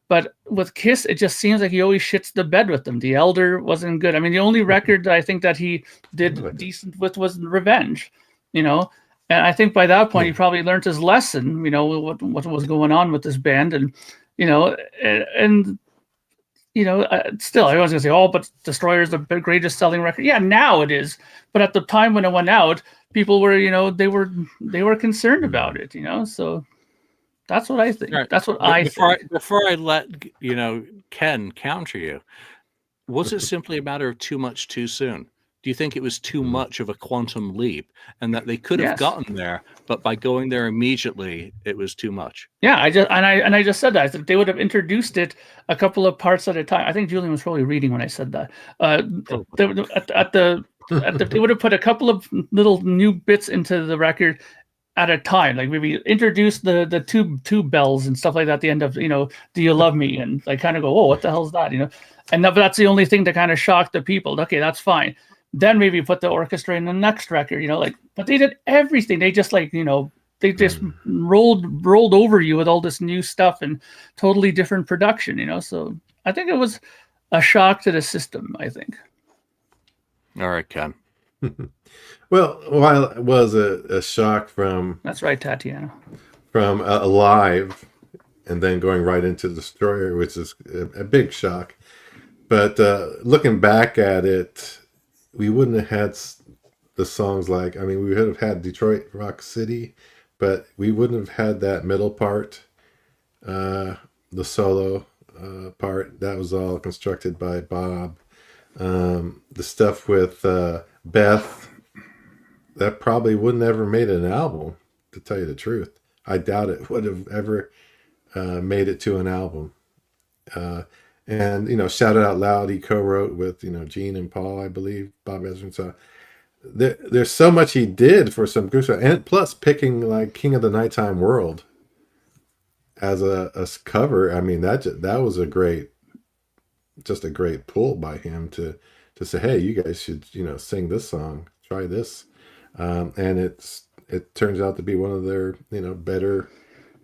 but with Kiss, it just seems like he always shits the bed with them. The Elder wasn't good. I mean, the only record that I think that he did decent with was Revenge, and I think by that point he probably learned his lesson, what was going on with this band, and still, I was gonna say, oh, but Destroyer is the greatest selling record. Yeah, now it is. But at the time when it went out, people were, they were concerned about it, So that's what I think. Right. That's what I think. Before I let Ken counter you, was it simply a matter of too much too soon? Do you think it was too much of a quantum leap, and that they could have gotten there, but by going there immediately, it was too much? Yeah, I just said that. I said they would have introduced it a couple of parts at a time. I think Julian was probably reading when I said that. They would have put a couple of little new bits into the record at a time, like maybe introduce the tube bells and stuff like that at the end of Do You Love Me, and like kind of go, oh, what the hell's that, and that's the only thing to kind of shock the people. Okay, that's fine. Then maybe put the orchestra in the next record, but they did everything. They just they just rolled over you with all this new stuff and totally different production, So I think it was a shock to the system, I think. All right, Ken. Well, while it was a shock from... That's right, Tatiana. From Alive and then going right into Destroyer, which is a big shock. But looking back at it, we wouldn't have had the songs we would have had Detroit Rock City, but we wouldn't have had that middle part, the solo part. That was all constructed by Bob. The stuff with Beth, that probably wouldn't ever made an album, to tell you the truth. I doubt it would have ever made it to an album. And, Shout It Out Loud, he co-wrote with, Gene and Paul, I believe, Bob Ezrin. So there's so much he did for some good stuff. And plus picking like King of the Nighttime World as a cover. I mean, that was a great pull by him to say, hey, you guys should, sing this song, try this. And it turns out to be one of their, better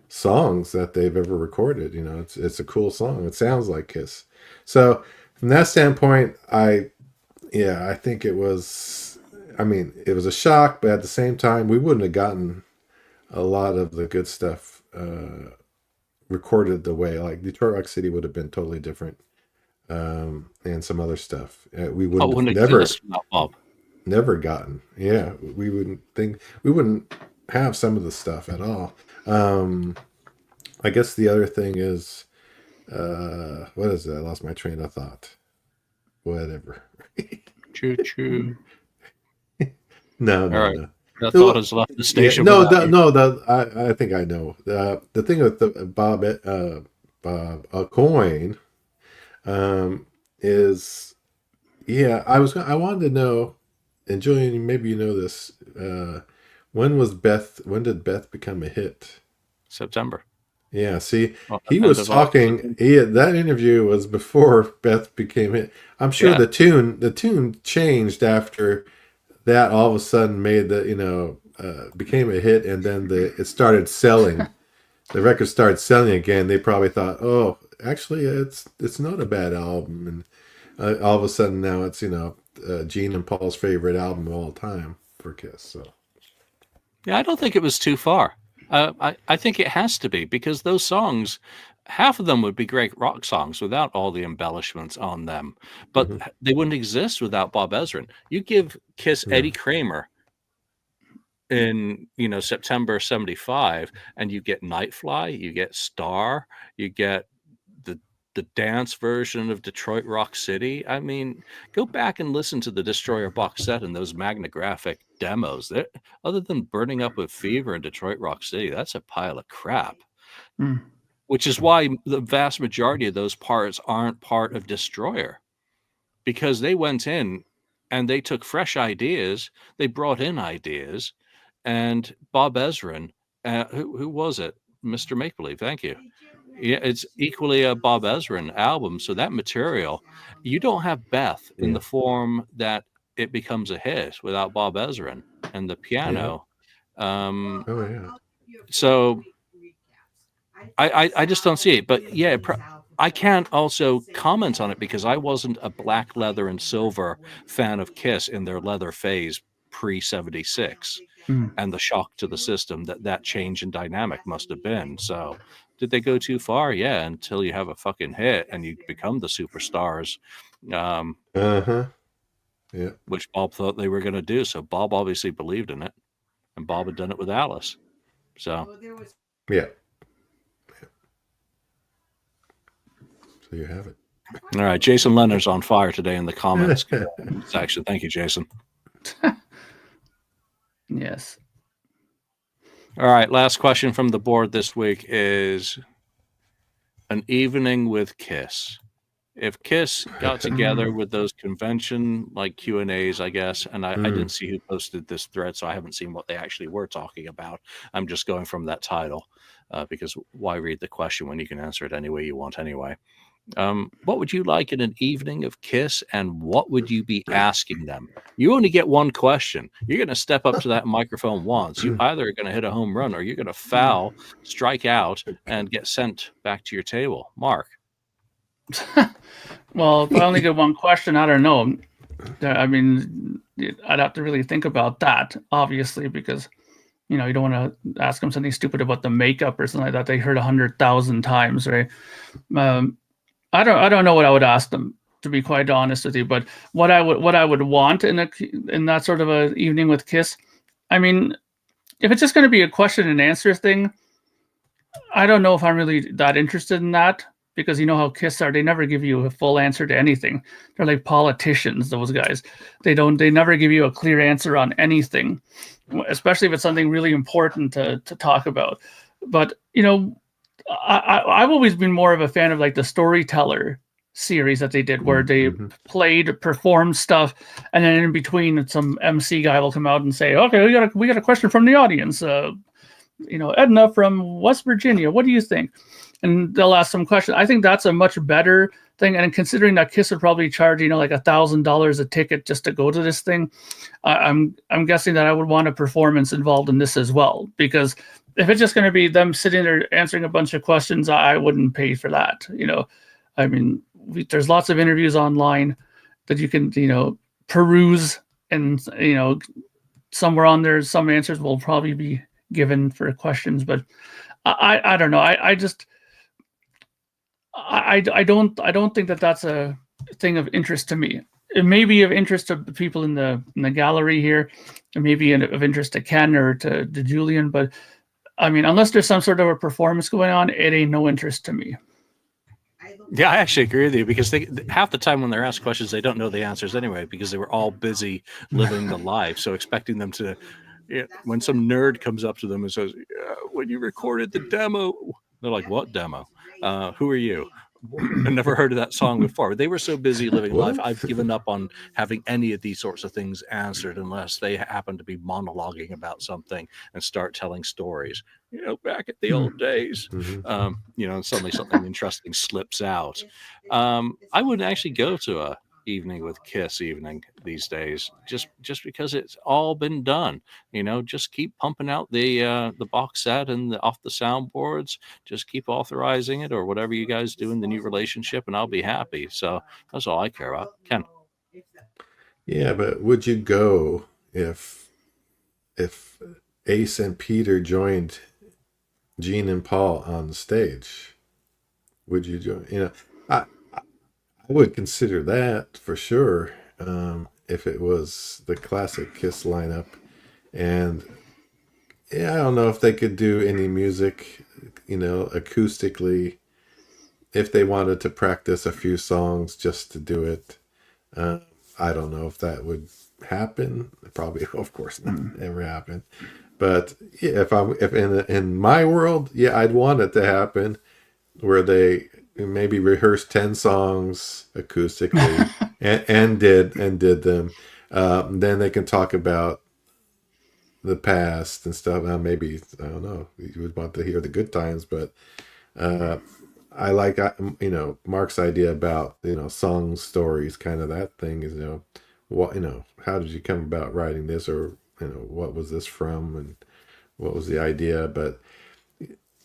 songs that they've ever recorded. It's a cool song. It sounds like Kiss. So from that standpoint, I think it was a shock, but at the same time, we wouldn't have gotten a lot of the good stuff recorded the way, like Detroit Rock City would have been totally different. And some other stuff we wouldn't never gotten. Yeah, we wouldn't have some of the stuff at all. I guess the other thing is, what is it? I lost my train of thought. Whatever. Choo. No. The thought has left the station. I think I know. The thing with Bob Coyne is, I wanted to know, and Julian, maybe you know this. When did Beth become a hit? September. Yeah, see, he was talking. That interview was before Beth became hit. I'm sure the tune changed after that. All of a sudden, made became a hit, and then it started selling. The record started selling again. They probably thought, oh, actually, it's not a bad album, and all of a sudden now it's Gene and Paul's favorite album of all time for Kiss. So. Yeah, I don't think it was too far. I think it has to be, because those songs, half of them would be great rock songs without all the embellishments on them, but they wouldn't exist without Bob Ezrin. You give Kiss Eddie Kramer in September '75, and you get Nightfly, you get Star, you get the dance version of Detroit Rock City. I mean, go back and listen to the Destroyer box set and those magnographic demos. Other than Burning Up with Fever and Detroit Rock City, that's a pile of crap. Which is why the vast majority of those parts aren't part of Destroyer, because they went in and they took fresh ideas. They brought in ideas, and Bob Ezrin, who was it? Mr. Make Believe. Thank you. Yeah, it's equally a Bob Ezrin album. So that material, you don't have Beth in the form that it becomes a hit without Bob Ezrin and the piano. So I just don't see it. But yeah, I can't also comment on it because I wasn't a black leather and silver fan of Kiss in their leather phase pre-76. And the shock to the system that change in dynamic must have been. So did they go too far? Yeah, until you have a fucking hit and you become the superstars. Which Bob thought they were going to do. So Bob obviously believed in it, and Bob had done it with Alice. So yeah. So you have it. All right, Jason Leonard's on fire today in the comments section. Thank you, Jason. Yes. All right, last question from the board this week is an evening with Kiss. If Kiss got together with those convention like Q&As, I guess, and I didn't see who posted this thread, so I haven't seen what they actually were talking about. I'm just going from that title because why read the question when you can answer it any way you want anyway? What would you like in an evening of Kiss, and what would you be asking them? You only get one question. You're going to step up to that microphone once. You either are going to hit a home run or you're going to foul, strike out, and get sent back to your table. Mark. Well, if I only get one question, I don't know. I mean, I'd have to really think about that, obviously, because you don't want to ask them something stupid about the makeup or something like that they heard 100,000 times, right? I don't know what I would ask them, to be quite honest with you. But what I would want in that sort of a evening with Kiss, I mean, if it's just going to be a question and answer thing, I don't know if I'm really that interested in that, because you know how Kiss are. They never give you a full answer to anything. They're like politicians, those guys. They never give you a clear answer on anything, especially if it's something really important to talk about. But I've always been more of a fan of like the Storyteller series that they did, where they performed stuff, and then in between some MC guy will come out and say, okay, we got a question from the audience. Edna from West Virginia, what do you think? And they'll ask some questions. I think that's a much better thing. And considering that Kiss would probably charge, like $1,000 a ticket just to go to this thing, I'm guessing that I would want a performance involved in this as well. Because if it's just going to be them sitting there answering a bunch of questions, I wouldn't pay for that. I mean, there's lots of interviews online that you can, peruse, and somewhere on there, some answers will probably be given for questions. But I don't know. I don't think that that's a thing of interest to me. It may be of interest to people in the gallery here, and maybe of interest to Ken or to Julian, but I mean, unless there's some sort of a performance going on, it ain't no interest to me. Yeah, I actually agree with you, because half the time when they're asked questions, they don't know the answers anyway, because they were all busy living the life. So expecting them to, when some nerd comes up to them and says, when you recorded the demo, they're like, what demo? Who are you? I've never heard of that song before. They were so busy living life. I've given up on having any of these sorts of things answered unless they happen to be monologuing about something and start telling stories. Back at the old days, and suddenly something interesting slips out. I would actually go to a evening with Kiss evening these days, just because it's all been done. Just keep pumping out the box set and off the soundboards. Just keep authorizing it, or whatever you guys do in the new relationship, and I'll be happy. So that's all I care about. Ken. Yeah, but would you go if Ace and Peter joined Gene and Paul on the stage? Would you join? I would consider that for sure, if it was the classic Kiss lineup. And I don't know if they could do any music, acoustically if they wanted to practice a few songs just to do it, I don't know if that would happen. Probably, of course, not ever happen. But yeah, if in my world, yeah, I'd want it to happen, where they maybe rehearsed 10 songs acoustically and did them. Then they can talk about the past and stuff. Maybe, I don't know, you would want to hear the good times, but I like, Mark's idea about, song stories, kind of that thing is, what, how did you come about writing this, or, what was this from, and what was the idea? But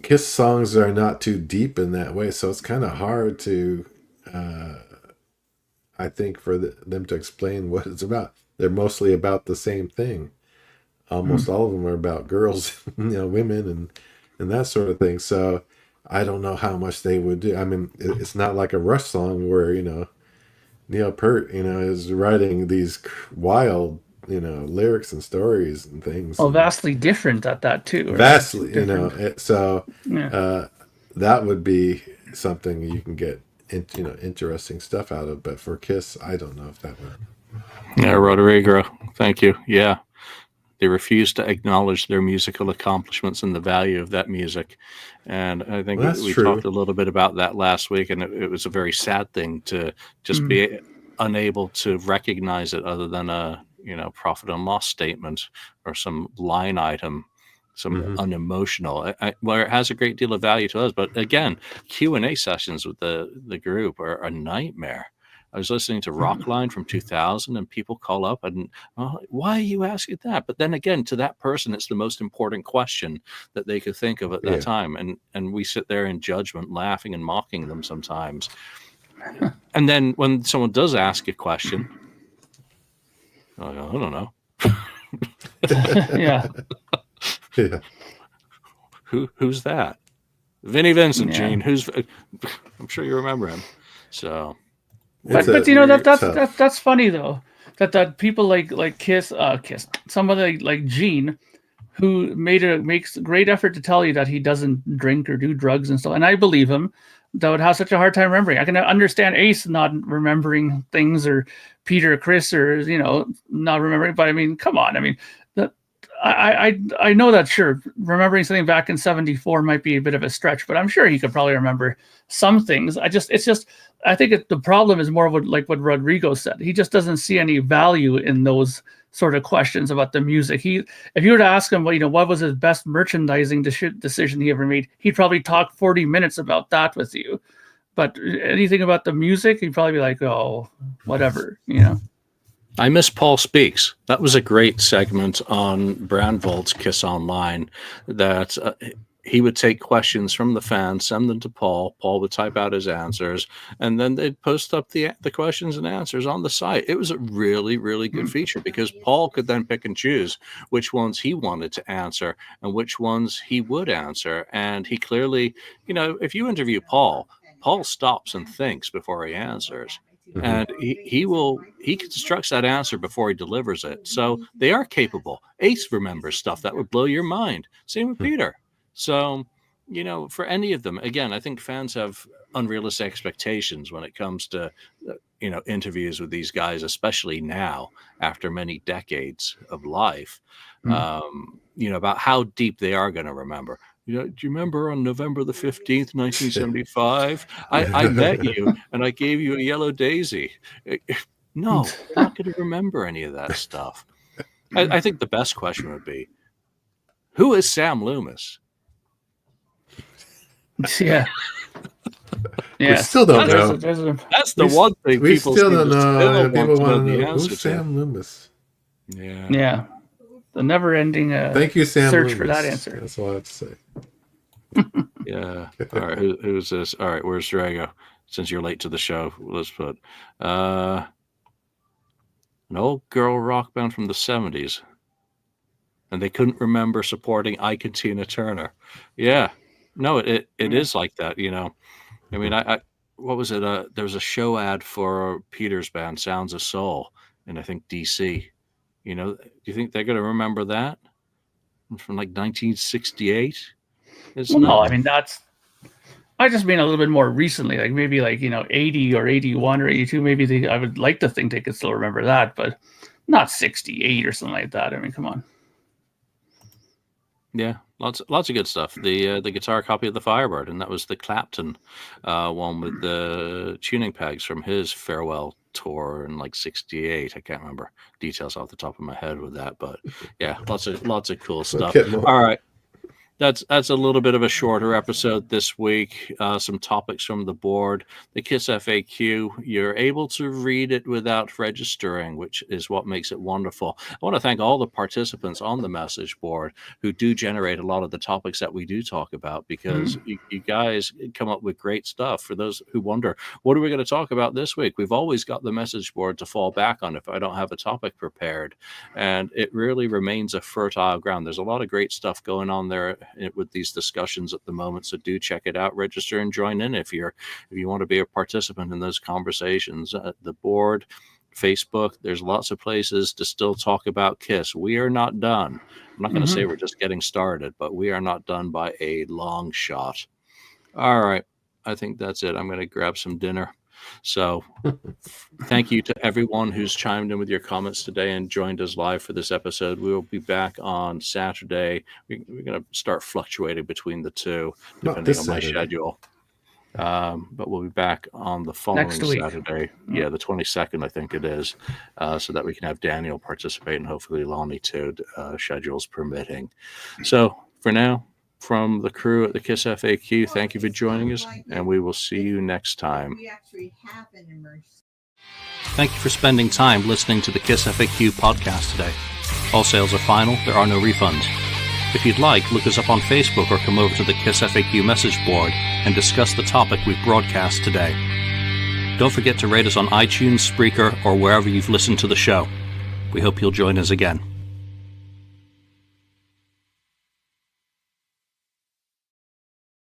Kiss songs are not too deep in that way, so it's kind of hard to, I think, for them to explain what it's about. They're mostly about the same thing. Almost all of them are about girls, women, and that sort of thing. So I don't know how much they would do. I mean, it's not like a Rush song where, Neil Peart, is writing these wild, lyrics and stories and things. Well, vastly different at that too. Right? Vastly, that would be something you can get, interesting stuff out of. But for Kiss, I don't know if that would. Yeah, Rodrigo, thank you. Yeah. They refuse to acknowledge their musical accomplishments and the value of that music. And I think we talked a little bit about that last week, and it was a very sad thing to just be unable to recognize it other than a, profit and loss statement or some line item, some unemotional, where it has a great deal of value to us. But again, Q&A sessions with the group are a nightmare. I was listening to Rockline from 2000, and people call up and, why are you asking that? But then again, to that person, it's the most important question that they could think of at that time. And we sit there in judgment, laughing and mocking them sometimes. And then when someone does ask a question, I don't know. Yeah. Who's that? Vinnie Vincent, Gene. I'm sure you remember him. So... But that's funny though, that people like Kiss, somebody like Gene, who makes a great effort to tell you that he doesn't drink or do drugs and stuff, and I believe him, that would have such a hard time remembering. I can understand Ace not remembering things, or Peter or Chris, or not remembering, but I mean, come on, I mean, I know that, sure, remembering something back in 74 might be a bit of a stretch, but I'm sure he could probably remember some things. I think the problem is more of what Rodrigo said. He just doesn't see any value in those sort of questions about the music. If you were to ask him, what was his best merchandising decision he ever made, he'd probably talk 40 minutes about that with you. But anything about the music, he'd probably be like, oh, whatever, I miss Paul Speaks. That was a great segment on Brandvold's Kiss Online, that he would take questions from the fans, send them to Paul. Paul would type out his answers, and then they'd post up the questions and answers on the site. It was a really, really good feature, because Paul could then pick and choose which ones he wanted to answer and which ones he would answer. And he clearly, if you interview Paul stops and thinks before he answers. And he constructs that answer before he delivers it. So they are capable. Ace remembers stuff that would blow your mind. Same with Peter. So, for any of them, again, I think fans have unrealistic expectations when it comes to, interviews with these guys, especially now after many decades of life, about how deep they are going to remember. Do you remember on November the 15th, 1975, I met you and I gave you a yellow daisy? No, I'm not going to remember any of that stuff. I think the best question would be, who is Sam Loomis? Yeah. We still don't know. That's the one thing we people still don't know. People want to know know who's Sam Loomis. Yeah. The never-ending thank you, Sam search Loomis. for that answer. That's all I have to say. Yeah. All right. Who's this? All right. Where's Drago? Since you're late to the show, let's put an old girl rock band from the 70s, and they couldn't remember supporting Ike and Tina Turner. Yeah. No, it is like that. I mean, I what was it? There was a show ad for Peter's band, Sounds of Soul, in I think DC. Do you think they're going to remember that from like 1968? No, I mean I just mean a little bit more recently, like maybe 80 or 81 or 82. Maybe I would like to think they could still remember that, but not 68 or something like that. I mean, come on. Yeah, lots of good stuff. The guitar copy of the Firebird, and that was the Clapton one with the tuning pegs from his farewell tour in like '68. I can't remember details off the top of my head with that, but yeah, lots of cool stuff. All right. That's a little bit of a shorter episode this week. Some topics from the board. The KissFAQ, you're able to read it without registering, which is what makes it wonderful. I want to thank all the participants on the message board who do generate a lot of the topics that we do talk about, because you guys come up with great stuff. For those who wonder, what are we going to talk about this week? We've always got the message board to fall back on if I don't have a topic prepared. And it really remains a fertile ground. There's a lot of great stuff going on there with these discussions at the moment, so do check it out, register, and join in if you want to be a participant in those conversations. The board, Facebook, there's lots of places to still talk about Kiss. We are not done. I'm not going to say we're just getting started, but we are not done by a long shot. All right, I think that's it. I'm going to grab some dinner. So thank you to everyone who's chimed in with your comments today and joined us live for this episode. We will be back on Saturday. We're going to start fluctuating between the two, depending on my schedule. But we'll be back on the following Saturday. Yeah, the 22nd, I think it is, so that we can have Daniel participate and hopefully Lonnie too, schedules permitting. So for now, from the crew at the KissFAQ, thank you for joining us, and we will see you next time. Thank you for spending time listening to the KissFAQ podcast today. All sales are final. There are no refunds. If you'd like, look us up on Facebook or come over to the KissFAQ message board and discuss the topic we've broadcast today. Don't forget to rate us on iTunes, Spreaker, or wherever you've listened to the show. We hope you'll join us again.